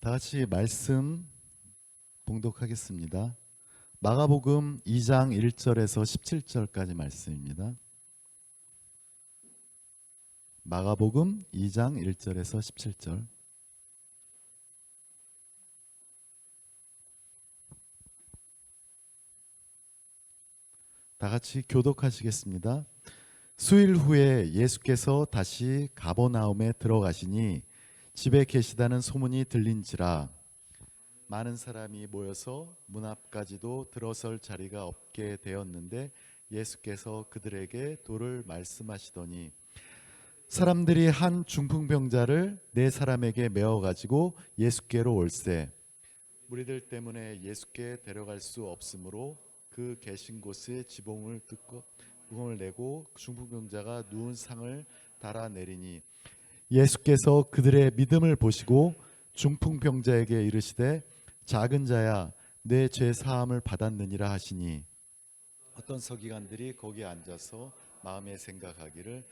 다 같이 말씀 봉독하겠습니다. 마가복음 2장 1절에서 17절까지 말씀입니다. 마가복음 2장 1절에서 17절. 다 같이 교독하시겠습니다. 수일 후에 예수께서 다시 가버나움에 들어가시니 집에 계시다는 소문이 들린지라 많은 사람이 모여서 문 앞까지도 들어설 자리가 없게 되었는데 예수께서 그들에게 도를 말씀하시더니 사람들이 한 중풍병자를 네 사람에게 메어 가지고 예수께로 올세 무리들 때문에 예수께 데려갈 수 없으므로 그 계신 곳에 지붕을 뜯고 구멍을 내고 중풍병자가 누운 상을 달아내리니 예수께서 그들의 믿음을 보시고 중풍병자에게 이르시되 작은 자야 내 죄 사함을 받았느니라 하시니 어떤 서기관들이 거기에 앉아서 마음에 생각하기를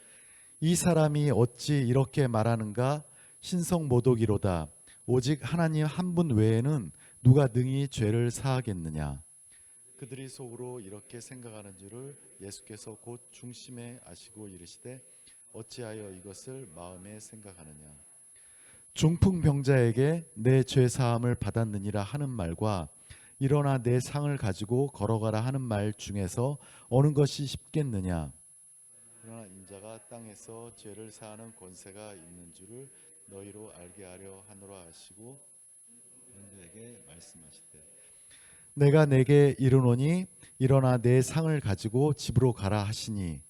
이 사람이 어찌 이렇게 말하는가 신성모독이로다 오직 하나님 한 분 외에는 누가 능히 죄를 사하겠느냐. 그들이 속으로 이렇게 생각하는 줄을 예수께서 곧 중심에 아시고 이르시되 어찌하여 이것을 마음에 생각하느냐. 중풍병자에게 내 죄 사함을 받았느니라 하는 말과 일어나 내 상을 가지고 걸어가라 하는 말 중에서 어느 것이 쉽겠느냐. 그러나 인자가 땅에서 죄를 사하는 권세가 있는 줄을 너희로 알게 하려 하노라 하시고 그들에게 말씀하시되 내가 내게 이르노니 일어나 내 상을 가지고 집으로 가라 하시니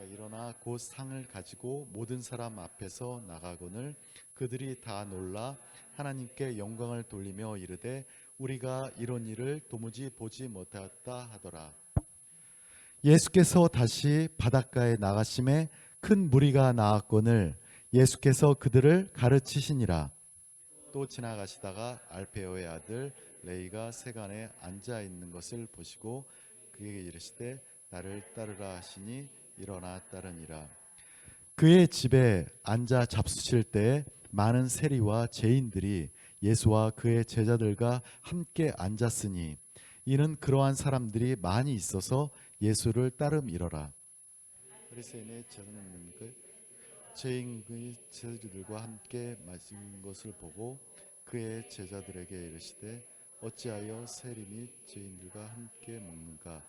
일어나 곧 상을 가지고 모든 사람 앞에서 나가거늘 그들이 다 놀라 하나님께 영광을 돌리며 이르되 우리가 이런 일을 도무지 보지 못하였다 하더라. 예수께서 다시 바닷가에 나가심에 큰 무리가 나왔거늘 예수께서 그들을 가르치시니라. 또 지나가시다가 알페오의 아들 레이가 세간에 앉아 있는 것을 보시고 그에게 이르시되 나를 따르라 하시니 일어나 따르니라. 그의 집에 앉아 잡수실 때 많은 세리와 죄인들이 예수와 그의 제자들과 함께 앉았으니 이는 그러한 사람들이 많이 있어서 예수를 따름이러라. 바리새인의 죄인의 제자들과 함께 마신 것을 보고 그의 제자들에게 이르시되 어찌하여 세리 및 죄인들과 함께 먹는가.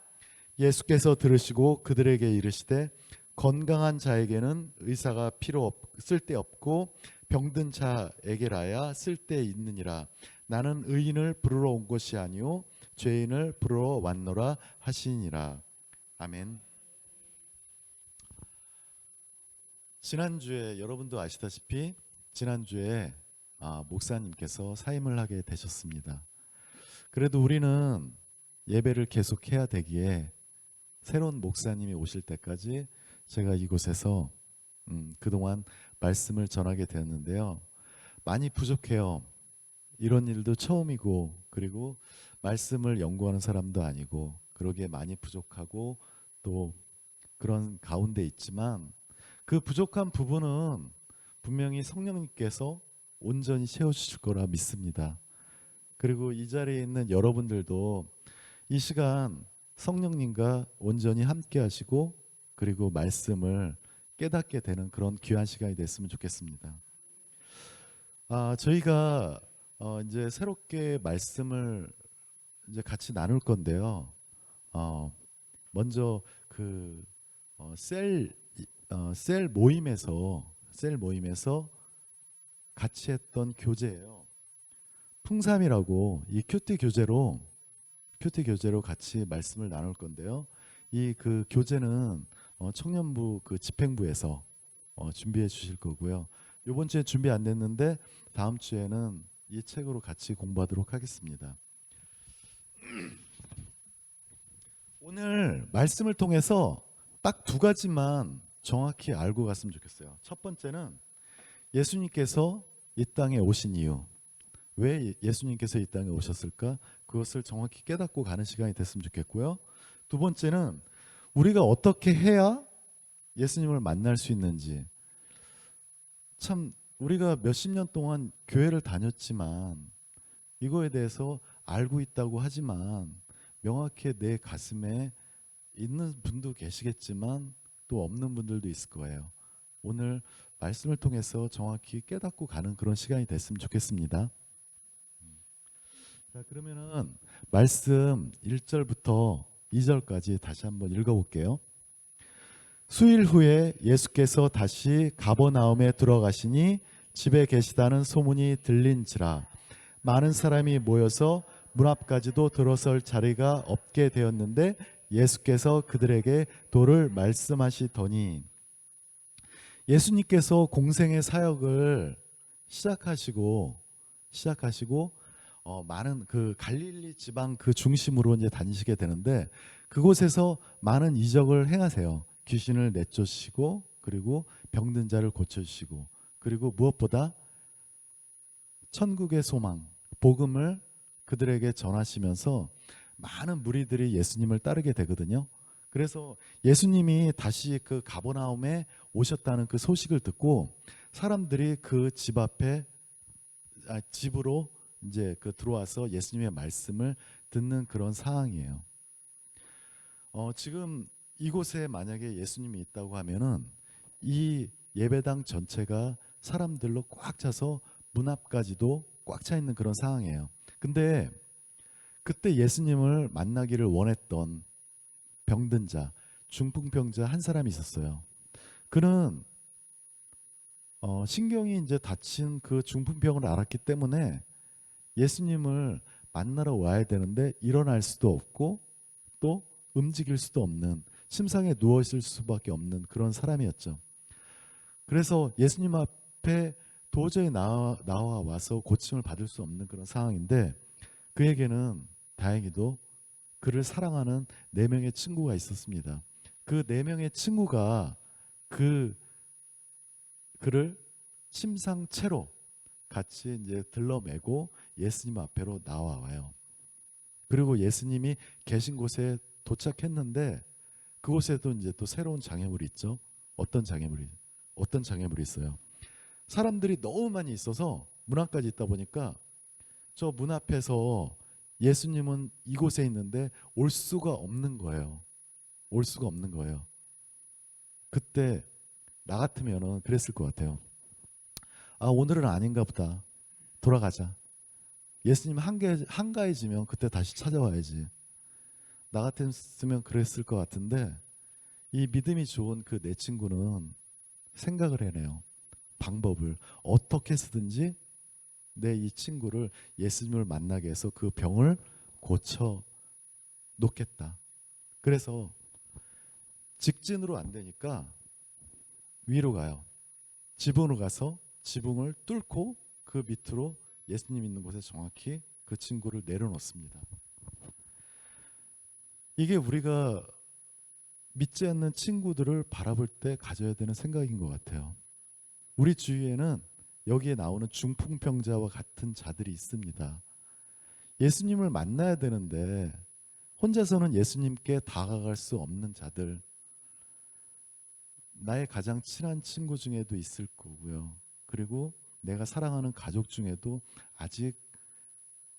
예수께서 들으시고 그들에게 이르시되 건강한 자에게는 의사가 쓸데없고 병든 자에게라야 쓸데있느니라. 나는 의인을 부르러 온 것이 아니요 죄인을 부르러 왔노라 하시니라. 아멘. 지난주에 여러분도 아시다시피 지난주에 목사님께서 사임을 하게 되셨습니다. 그래도 우리는 예배를 계속해야 되기에 새로운 목사님이 오실 때까지 제가 이곳에서 그동안 말씀을 전하게 되었는데요. 많이 부족해요. 이런 일도 처음이고 그리고 말씀을 연구하는 사람도 아니고 그러기에 많이 부족하고 또 그런 가운데 있지만 그 부족한 부분은 분명히 성령님께서 온전히 채워주실 거라 믿습니다. 그리고 이 자리에 있는 여러분들도 이 시간 성령님과 온전히 함께 하시고 그리고 말씀을 깨닫게 되는 그런 귀한 시간이 됐으면 좋겠습니다. 저희가 이제 새롭게 말씀을 이제 같이 나눌 건데요. 먼저 그 셀 모임에서 같이 했던 교제예요. 풍삼이라고 이 큐티 교제로 같이 말씀을 나눌 건데요. 이 그 교재는 청년부 그 집행부에서 준비해 주실 거고요. 이번 주에 준비 안 됐는데 다음 주에는 이 책으로 같이 공부하도록 하겠습니다. 오늘 말씀을 통해서 딱 두 가지만 정확히 알고 갔으면 좋겠어요. 첫 번째는 예수님께서 이 땅에 오신 이유, 왜 예수님께서 이 땅에 오셨을까? 그것을 정확히 깨닫고 가는 시간이 됐으면 좋겠고요. 두 번째는 우리가 어떻게 해야 예수님을 만날 수 있는지. 참 우리가 몇십 년 동안 교회를 다녔지만 이거에 대해서 알고 있다고 하지만 명확히 내 가슴에 있는 분도 계시겠지만 또 없는 분들도 있을 거예요. 오늘 말씀을 통해서 정확히 깨닫고 가는 그런 시간이 됐으면 좋겠습니다. 자, 그러면은 말씀 1절부터 2절까지 다시 한번 읽어볼게요. 수일 후에 예수께서 다시 가버나움에 들어가시니 집에 계시다는 소문이 들린지라 많은 사람이 모여서 문 앞까지도 들어설 자리가 없게 되었는데 예수께서 그들에게 도를 말씀하시더니 예수님께서 공생의 사역을 시작하시고 많은 그 갈릴리 지방 그 중심으로 이제 다니시게 되는데 그곳에서 많은 이적을 행하세요. 귀신을 내쫓으시고 그리고 병든 자를 고쳐주시고 그리고 무엇보다 천국의 소망, 복음을 그들에게 전하시면서 많은 무리들이 예수님을 따르게 되거든요. 그래서 예수님이 다시 그 가버나움에 오셨다는 그 소식을 듣고 사람들이 그 집 앞에 집으로 이제 그 들어와서 예수님의 말씀을 듣는 그런 상황이에요. 지금 이곳에 만약에 예수님이 있다고 하면은 이 예배당 전체가 사람들로 꽉 차서 문 앞까지도 꽉 차 있는 그런 상황이에요. 근데 그때 예수님을 만나기를 원했던 병든 자, 중풍병자 한 사람이 있었어요. 그는 신경이 이제 다친 그 중풍병을 알았기 때문에 예수님을 만나러 와야 되는데 일어날 수도 없고 또 움직일 수도 없는 침상에 누워 있을 수밖에 없는 그런 사람이었죠. 그래서 예수님 앞에 도저히 나와 와서 고침을 받을 수 없는 그런 상황인데 그에게는 다행히도 그를 사랑하는 4명의 친구가 있었습니다. 그 4명의 친구가 그를 침상채로 같이 이제 들러매고 예수님 앞에로 나와와요. 그리고 예수님이 계신 곳에 도착했는데 그곳에도 이제 또 새로운 장애물이 있죠. 어떤 장애물이 있어요. 사람들이 너무 많이 있어서 문 앞까지 있다 보니까 저 문 앞에서 예수님은 이곳에 있는데 올 수가 없는 거예요. 올 수가 없는 거예요. 그때 나 같으면은 그랬을 것 같아요. 아, 오늘은 아닌가 보다. 돌아가자. 예수님 한가해지면 그때 다시 찾아와야지. 나 같았으면 그랬을 것 같은데 이 믿음이 좋은 그 내 친구는 생각을 해내요. 방법을 어떻게 해서든지 내 이 친구를 예수님을 만나게 해서 그 병을 고쳐 놓겠다. 그래서 직진으로 안 되니까 위로 가요. 지붕으로 가서 지붕을 뚫고 그 밑으로 예수님 있는 곳에 정확히 그 친구를 내려놓습니다. 이게 우리가 믿지 않는 친구들을 바라볼 때 가져야 되는 생각인 것 같아요. 우리 주위에는 여기에 나오는 중풍병자와 같은 자들이 있습니다. 예수님을 만나야 되는데 혼자서는 예수님께 다가갈 수 없는 자들, 나의 가장 친한 친구 중에도 있을 거고요. 그리고 내가 사랑하는 가족 중에도 아직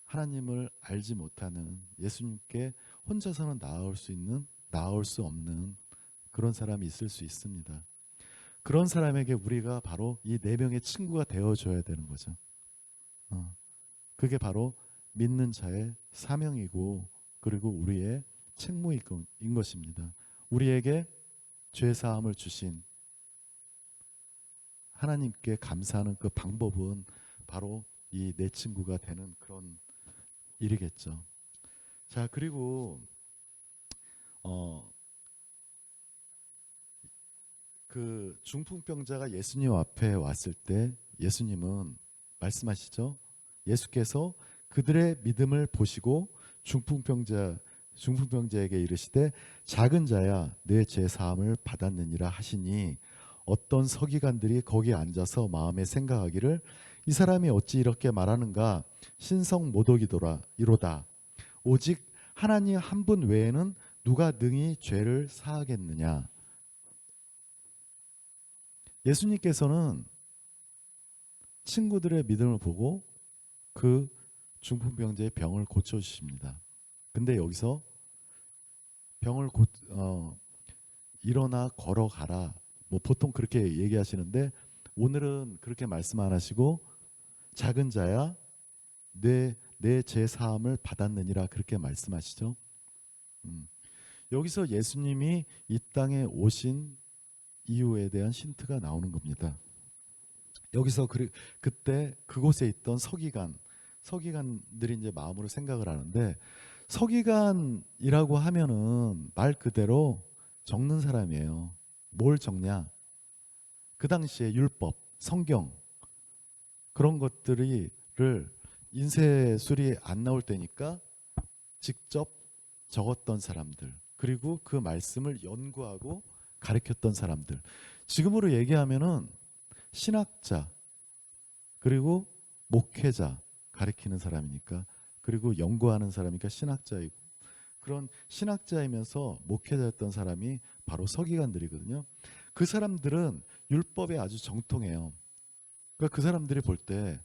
하나님을 알지 못하는 예수님께 혼자서는 나아올 수 없는 그런 사람이 있을 수 있습니다. 그런 사람에게 우리가 바로 이 4명의 친구가 되어줘야 되는 거죠. 그게 바로 믿는 자의 사명이고 그리고 우리의 책무인 것입니다. 우리에게 죄사함을 주신 하나님께 감사하는 그 방법은 바로 이 내 친구가 되는 그런 일이겠죠. 자, 그리고 그 중풍병자가 예수님 앞에 왔을 때 예수님은 말씀하시죠. 예수께서 그들의 믿음을 보시고 중풍병자에게 이르시되 작은 자야 내 죄 사함을 받았느니라 하시니 어떤 서기관들이 거기에 앉아서 마음에 생각하기를 이 사람이 어찌 이렇게 말하는가 신성 모독이도다 이로다 오직 하나님 한 분 외에는 누가 능히 죄를 사하겠느냐. 예수님께서는 친구들의 믿음을 보고 그 중풍병자의 병을 고쳐주십니다. 근데 여기서 병을 일어나 걸어가라. 뭐 보통 그렇게 얘기하시는데 오늘은 그렇게 말씀 안 하시고 작은 자야 내 제사함을 받았느니라 그렇게 말씀하시죠. 여기서 예수님이 이 땅에 오신 이유에 대한 힌트가 나오는 겁니다. 여기서 그때 그곳에 있던 서기관들이 이제 마음으로 생각을 하는데 서기관이라고 하면은 말 그대로 적는 사람이에요. 뭘 적냐? 그 당시에 율법, 성경 그런 것들을 인쇄술이 안 나올 때니까 직접 적었던 사람들, 그리고 그 말씀을 연구하고 가르쳤던 사람들. 지금으로 얘기하면은 신학자, 그리고 목회자 가르치는 사람이니까, 그리고 연구하는 사람이니까 신학자이고, 그런 신학자이면서 목회자였던 사람이 바로 서기관들이거든요. 그 사람들은 율법에 아주 정통해요. 그러니까 그 사람들이 볼 때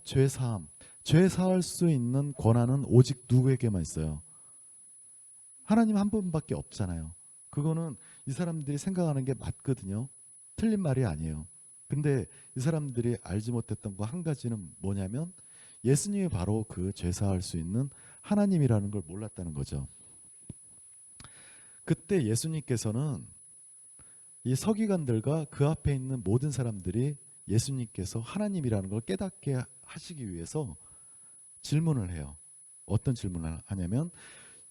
죄사함, 죄사할 수 있는 권한은 오직 누구에게만 있어요? 하나님 한 분밖에 없잖아요. 그거는 이 사람들이 생각하는 게 맞거든요. 틀린 말이 아니에요. 근데 이 사람들이 알지 못했던 거 한 가지는 뭐냐면 예수님이 바로 그 죄사할 수 있는 하나님이라는 걸 몰랐다는 거죠. 그때 예수님께서는 이 서기관들과 그 앞에 있는 모든 사람들이 예수님께서 하나님이라는 걸 깨닫게 하시기 위해서 질문을 해요. 어떤 질문을 하냐면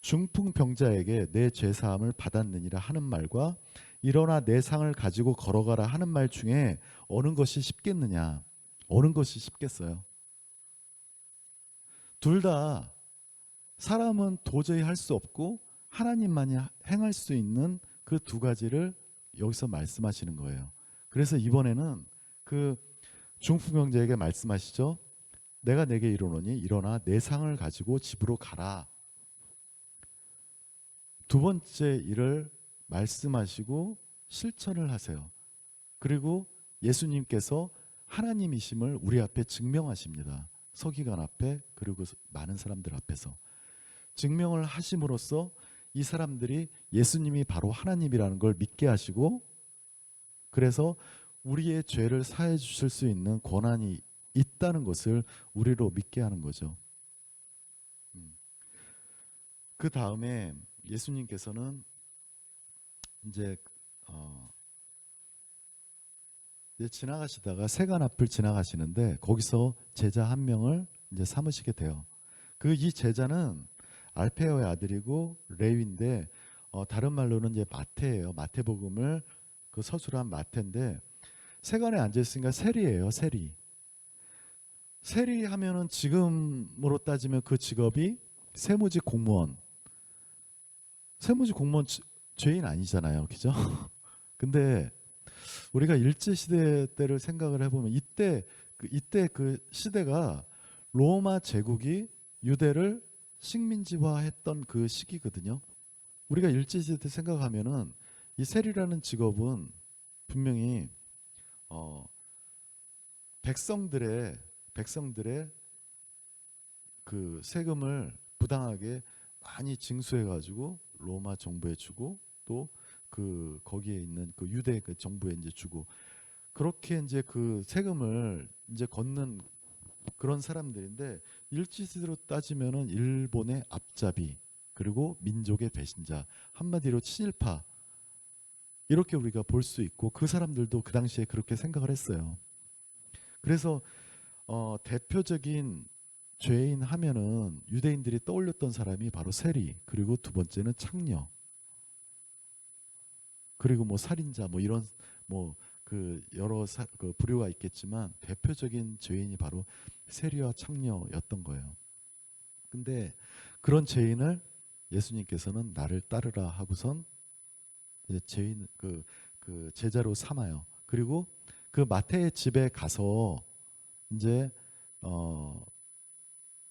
중풍병자에게 내 죄사함을 받았느니라 하는 말과 일어나 내 상을 가지고 걸어가라 하는 말 중에 어느 것이 쉽겠느냐? 어느 것이 쉽겠어요? 둘 다 사람은 도저히 할 수 없고 하나님만이 행할 수 있는 그 두 가지를 여기서 말씀하시는 거예요. 그래서 이번에는 그 중풍병자에게 말씀하시죠. 내가 내게 이르노니 일어나 내 상을 가지고 집으로 가라. 두 번째 일을 말씀하시고 실천을 하세요. 그리고 예수님께서 하나님이심을 우리 앞에 증명하십니다. 서기관 앞에, 그리고 많은 사람들 앞에서 증명을 하심으로써 이 사람들이 예수님이 바로 하나님이라는 걸 믿게 하시고, 그래서 우리의 죄를 사해 주실 수 있는 권한이 있다는 것을 우리로 믿게 하는 거죠. 그 다음에 예수님께서는 이제 지나가시다가 세관 앞을 지나가시는데 거기서 제자 한 명을 이제 삼으시게 돼요. 그 이 제자는 알페오의 아들이고 레위인데 다른 말로는 이제 마태예요. 마태복음을 그 서술한 마태인데 세관에 앉아 있으니까 세리예요. 세리. 세리하면은 지금으로 따지면 그 직업이 세무직 공무원. 세무직 공무원 죄인 아니잖아요. 그죠? 근데 우리가 일제시대 때를 생각을 해보면 이때 그 시대가 로마 제국이 유대를 식민지화했던 그 시기거든요. 우리가 일제시대 때 생각하면은 이 세리라는 직업은 분명히 백성들의 그 세금을 부당하게 많이 징수해가지고 로마 정부에 주고 또 그 거기에 있는 그 유대 그 정부에 이제 주고 그렇게 이제 그 세금을 이제 걷는 그런 사람들인데 일치시대로 따지면은 일본의 앞잡이 그리고 민족의 배신자 한마디로 친일파 이렇게 우리가 볼 수 있고 그 사람들도 그 당시에 그렇게 생각을 했어요. 그래서 대표적인 죄인 하면은 유대인들이 떠올렸던 사람이 바로 세리 그리고 두 번째는 창녀 그리고 뭐 살인자 뭐 이런 뭐 그 여러 그 부류가 있겠지만 대표적인 죄인이 바로 세리와 창녀였던 거예요. 근데 그런 죄인을 예수님께서는 나를 따르라 하고선 이제 죄인 그 제자로 삼아요. 그리고 그 마태의 집에 가서 이제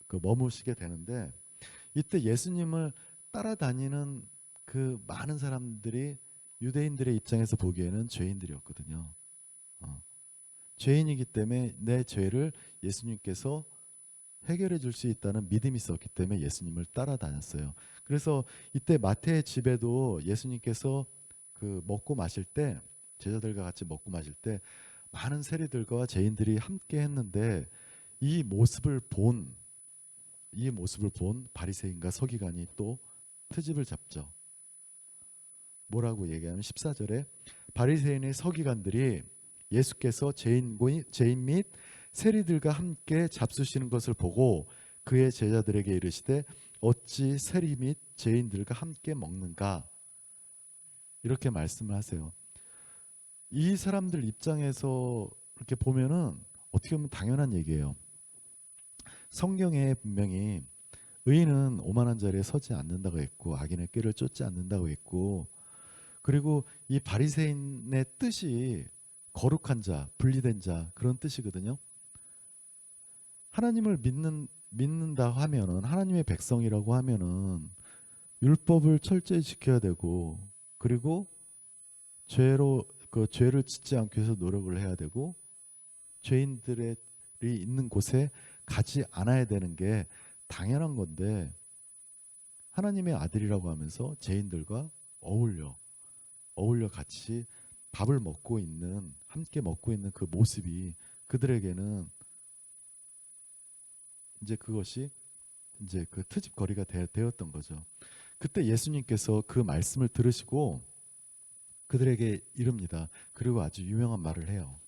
그 머무시게 되는데 이때 예수님을 따라다니는 그 많은 사람들이 유대인들의 입장에서 보기에는 죄인들이었거든요. 죄인이기 때문에 내 죄를 예수님께서 해결해 줄 수 있다는 믿음이 있었기 때문에 예수님을 따라다녔어요. 그래서 이때 마태의 집에도 예수님께서 그 먹고 마실 때, 제자들과 같이 먹고 마실 때 많은 세리들과 죄인들이 함께 했는데 이 모습을 본 바리새인과 서기관이 또 트집을 잡죠. 뭐라고 얘기하면 14절에 바리새인의 서기관들이 예수께서 죄인 및 세리들과 함께 잡수시는 것을 보고 그의 제자들에게 이르시되 어찌 세리 및 죄인들과 함께 먹는가, 이렇게 말씀을 하세요. 이 사람들 입장에서 이렇게 보면은 어떻게 보면 당연한 얘기예요. 성경에 분명히 의인은 오만한 자리에 서지 않는다고 했고 악인의 꾀를 쫓지 않는다고 했고, 그리고 이 바리새인의 뜻이 거룩한 자, 분리된 자, 그런 뜻이거든요. 하나님을 믿는다 하면은, 하나님의 백성이라고 하면은 율법을 철저히 지켜야 되고, 그리고 죄를 짓지 않기 위해서 노력을 해야 되고, 죄인들이 있는 곳에 가지 않아야 되는 게 당연한 건데, 하나님의 아들이라고 하면서 죄인들과 어울려 같이 밥을 먹고 있는, 함께 먹고 있는 그 모습이 그들에게는 이제 그것이 이제 그 트집거리가 되었던 거죠. 그때 예수님께서 그 말씀을 들으시고 그들에게 이릅니다. 그리고 아주 유명한 말을 해요.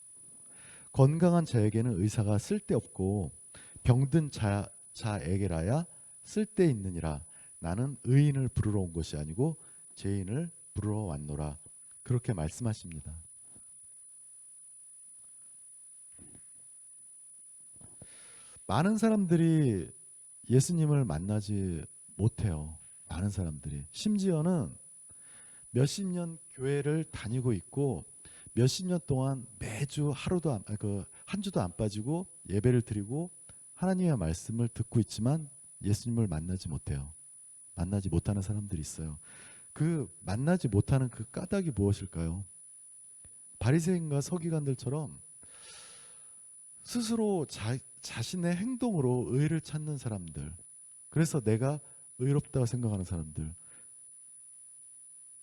건강한 자에게는 의사가 쓸데없고 병든 자에게라야 쓸데있느니라. 나는 의인을 부르러 온 것이 아니고 죄인을 부르러 왔노라. 그렇게 말씀하십니다. 많은 사람들이 예수님을 만나지 못해요. 많은 사람들이. 심지어는 몇십 년 교회를 다니고 있고 몇십 년 동안 매주 한 주도 안 빠지고 예배를 드리고 하나님의 말씀을 듣고 있지만 예수님을 만나지 못해요. 만나지 못하는 사람들이 있어요. 그 만나지 못하는 그 까닭이 무엇일까요? 바리새인과 서기관들처럼 스스로 자신의 행동으로 의를 찾는 사람들, 그래서 내가 의롭다고 생각하는 사람들,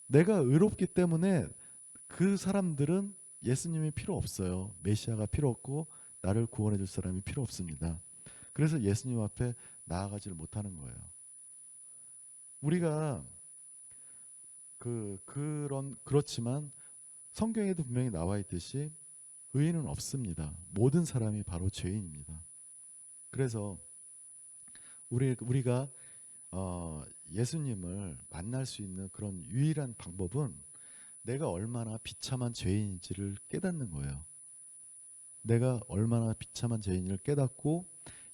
내가 의롭기 때문에 그 사람들은 예수님이 필요 없어요. 메시아가 필요 없고 나를 구원해 줄 사람이 필요 없습니다. 그래서 예수님 앞에 나아가지를 못하는 거예요. 우리가 그렇지만 성경에도 분명히 나와 있듯이 의인은 없습니다. 모든 사람이 바로 죄인입니다. 그래서 우리가 예수님을 만날 수 있는 그런 유일한 방법은 내가 얼마나 비참한 죄인인지를 깨닫는 거예요. 내가 얼마나 비참한 죄인을 깨닫고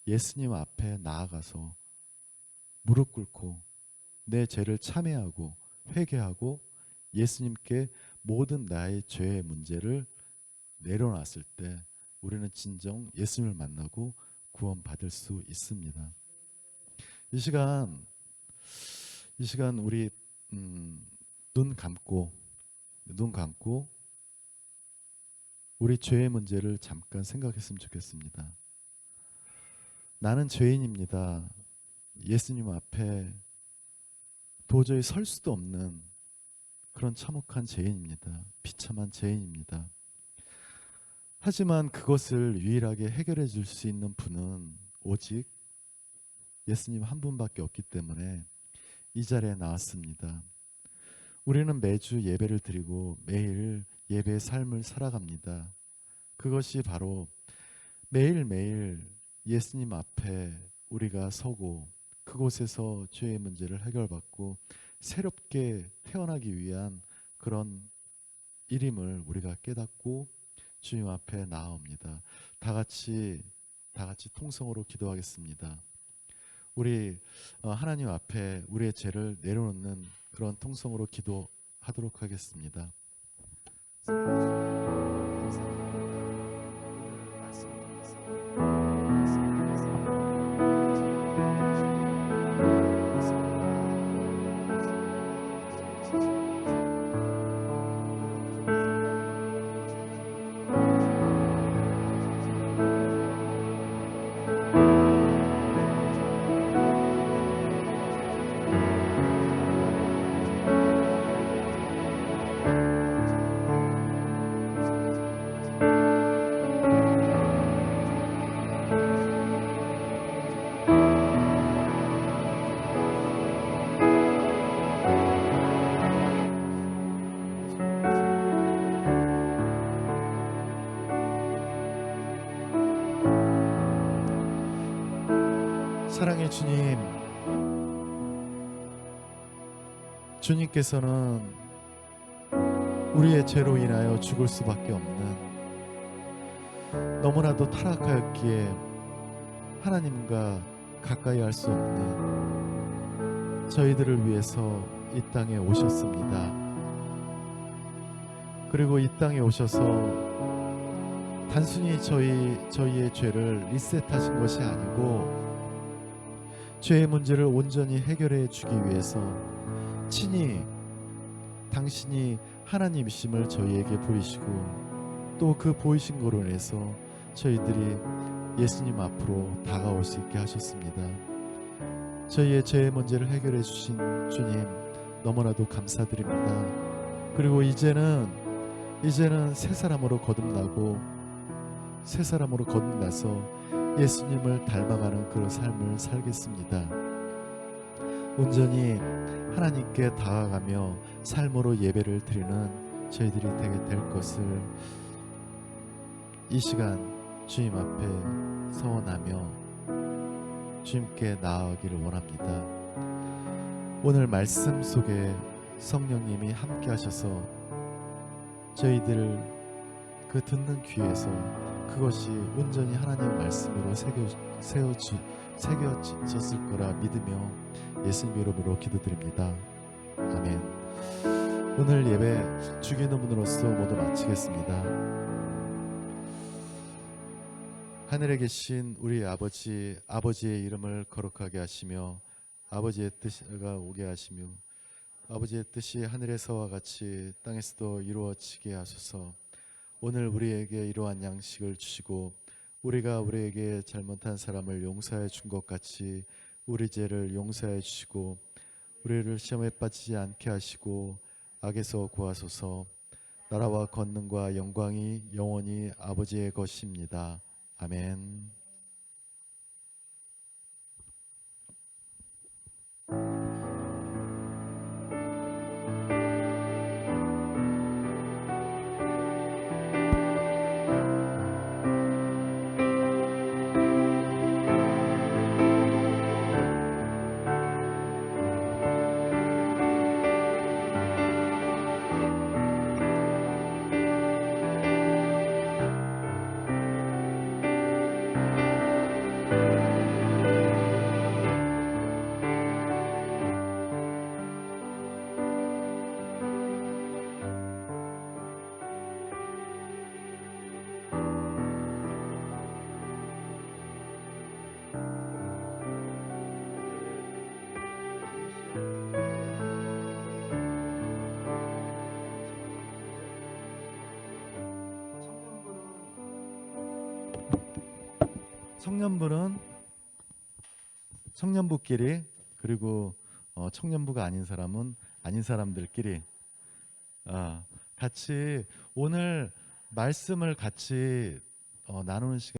예수님 앞에 나아가서 무릎 꿇고 내 죄를 참회하고 회개하고 예수님께 모든 나의 죄의 문제를 내려놨을 때 우리는 진정 예수님을 만나고 구원받을 수 있습니다. 이 시간 우리 눈 감고 우리 죄의 문제를 잠깐 생각했으면 좋겠습니다. 나는 죄인입니다. 예수님 앞에 도저히 설 수도 없는 그런 참혹한 죄인입니다. 비참한 죄인입니다. 하지만 그것을 유일하게 해결해 줄 수 있는 분은 오직 예수님 한 분밖에 없기 때문에 이 자리에 나왔습니다. 우리는 매주 예배를 드리고 매일 예배의 삶을 살아갑니다. 그것이 바로 매일매일 예수님 앞에 우리가 서고 그곳에서 죄의 문제를 해결받고 새롭게 태어나기 위한 그런 일임을 우리가 깨닫고 주님 앞에 나아옵니다. 다 같이 통성으로 기도하겠습니다. 우리 하나님 앞에 우리의 죄를 내려놓는 그런 통성으로 기도하도록 하겠습니다. 사랑의 주님, 주님께서는 우리의 죄로 인하여 죽을 수밖에 없는, 너무나도 타락하였기에 하나님과 가까이 할 수 없는 저희들을 위해서 이 땅에 오셨습니다. 그리고 이 땅에 오셔서 단순히 저희의 죄를 리셋하신 것이 아니고 죄의 문제를 온전히 해결해 주기 위해서 친히 당신이 하나님이심을 저희에게 보이시고, 또 그 보이신 거로 인해서 저희들이 예수님 앞으로 다가올 수 있게 하셨습니다. 저희의 죄의 문제를 해결해 주신 주님, 너무나도 감사드립니다. 그리고 이제는 새 사람으로 거듭나고 새 사람으로 거듭나서 예수님을 닮아가는 그런 삶을 살겠습니다. 온전히 하나님께 다가가며 삶으로 예배를 드리는 저희들이 되게 될 것을 이 시간 주님 앞에 서원하며 주님께 나아가기를 원합니다. 오늘 말씀 속에 성령님이 함께 하셔서 저희들 그 듣는 귀에서 그것이 온전히 하나님의 말씀으로 새겨졌을 거라 믿으며 예수님 이름으로 기도드립니다. 아멘. 오늘 예배 주기도문으로서 모두 마치겠습니다. 하늘에 계신 우리 아버지의 이름을 거룩하게 하시며 아버지의 뜻가 오게 하시며 아버지의 뜻이 하늘에서와 같이 땅에서도 이루어지게 하소서. 오늘 우리에게 이러한 양식을 주시고 우리가 우리에게 잘못한 사람을 용서해 준 것 같이 우리 죄를 용서해 주시고 우리를 시험에 빠지지 않게 하시고 악에서 구하소서. 나라와 권능과 영광이 영원히 아버지의 것입니다. 아멘. 청년부끼리, 그리고 청년부가 아닌 사람은 아닌 사람들끼리 같이 오늘 말씀을 같이 나누는 시간